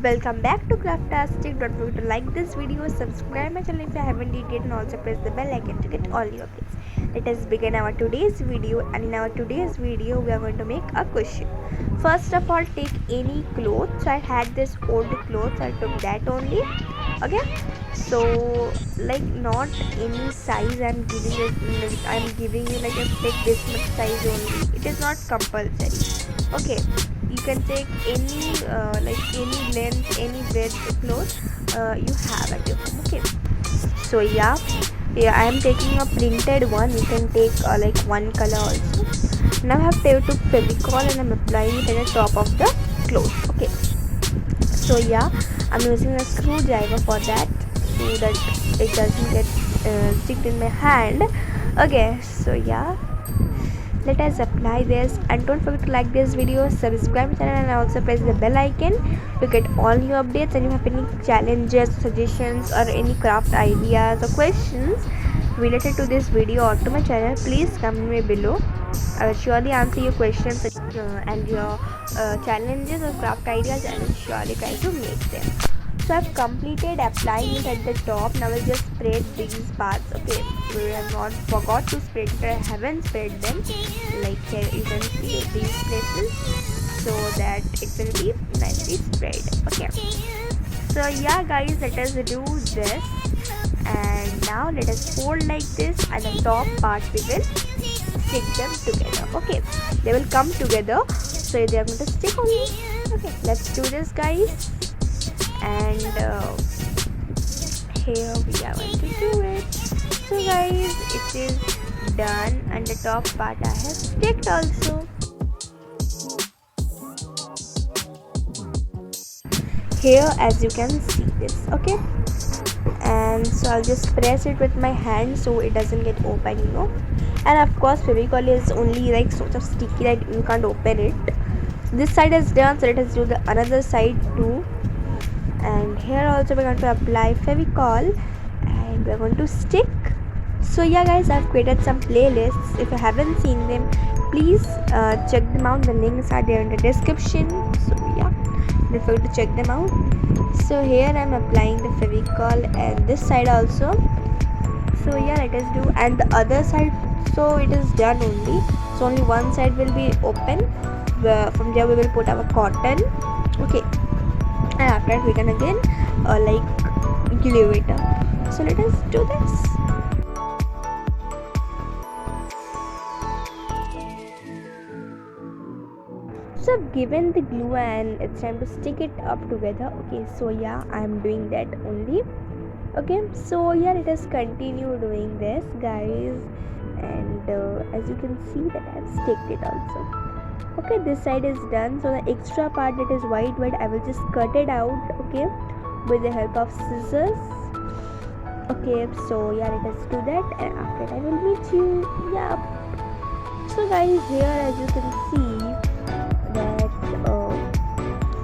Welcome back to Craftastic. Don't forget to like this video, subscribe my channel if you haven't yet, and also press the bell icon to get all your updates. Let us begin our today's video, and in our today's video we are going to make a cushion. First of all, take any clothes. So I had this old clothes, I took that only. Okay, so like not any size I'm giving you. I'm giving you like a take this much size only. It is not compulsory. Okay, you can take any like any length, any width clothes you have at your home. Okay, so yeah, I am taking a printed one. You can take like one color also. Now I have took Fevicol and I'm applying it at the top of the clothes. Okay, so yeah, I'm using a screwdriver for that so that it doesn't get stick in my hand. Okay, so yeah, let us apply this, and don't forget to like this video, subscribe channel, and also press the bell icon to get all new updates. And if you have any challenges, suggestions, or any craft ideas or questions related to this video or to my channel, please comment me below. I will surely answer your questions and your challenges or craft ideas, and I will surely try to make them. So I've completed applying it at the top. Now I'll just spread these parts. Okay, we have not forgot to spread it. I haven't spread them. Like here you can see these places, so that it will be nicely spread. Okay, so yeah guys, let us do this, and now let us fold like this, and the top part we will stick them together. Okay, they will come together, so they are going to stick only. Okay, let's do this guys, and here we are going to do it. So guys, it is done, and the top part I have sticked also. Here as you can see this. Okay, and so I'll just press it with my hand so it doesn't get open, you know. And of course Fevicol is only like sort of sticky that you can't open it. This side is done, so let us do the another side too. And here also we're going to apply Fevicol, and we're going to stick. So yeah guys, I've created some playlists. If you haven't seen them, please check them out. The links are there in the description, so yeah, don't forget to check them out. So here I'm applying the Fevicol, and this side also. So yeah, let us do, and the other side, so it is done only, so only one side will be open. From there we will put our cotton. Okay, and after that we can again like glue it up. So let us do this. So I've given the glue, and it's time to stick it up together. Okay, so yeah, I'm doing that only. Okay, so yeah, let us continue doing this guys, and as you can see that I've sticked it also. Okay, this side is done, so the extra part that is white I will just cut it out. Okay, with the help of scissors. Okay, so yeah, let us do that, and after that I will meet you. Yeah, so guys, here as you can see that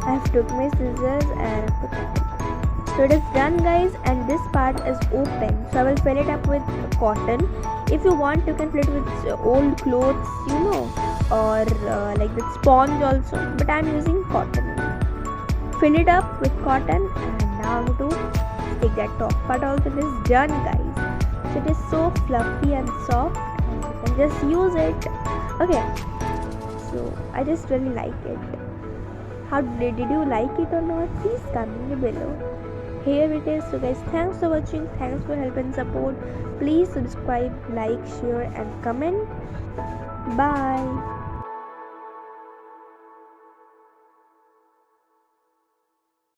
I have took my scissors and I put it. So it is done guys, and this part is open, so I will fill it up with cotton. If you want, you can fill it with old clothes, you know, or like the sponge also, but I am using cotton. Fill it up with cotton, and now I'm going to stick that top part also. It is done guys, so it is so fluffy and soft, and you can just use it. Okay, so I just really like it. How did you like it or not? Please comment me below. Here it is. So guys, thanks for watching, thanks for help and support. Please subscribe, like, share and comment. Bye.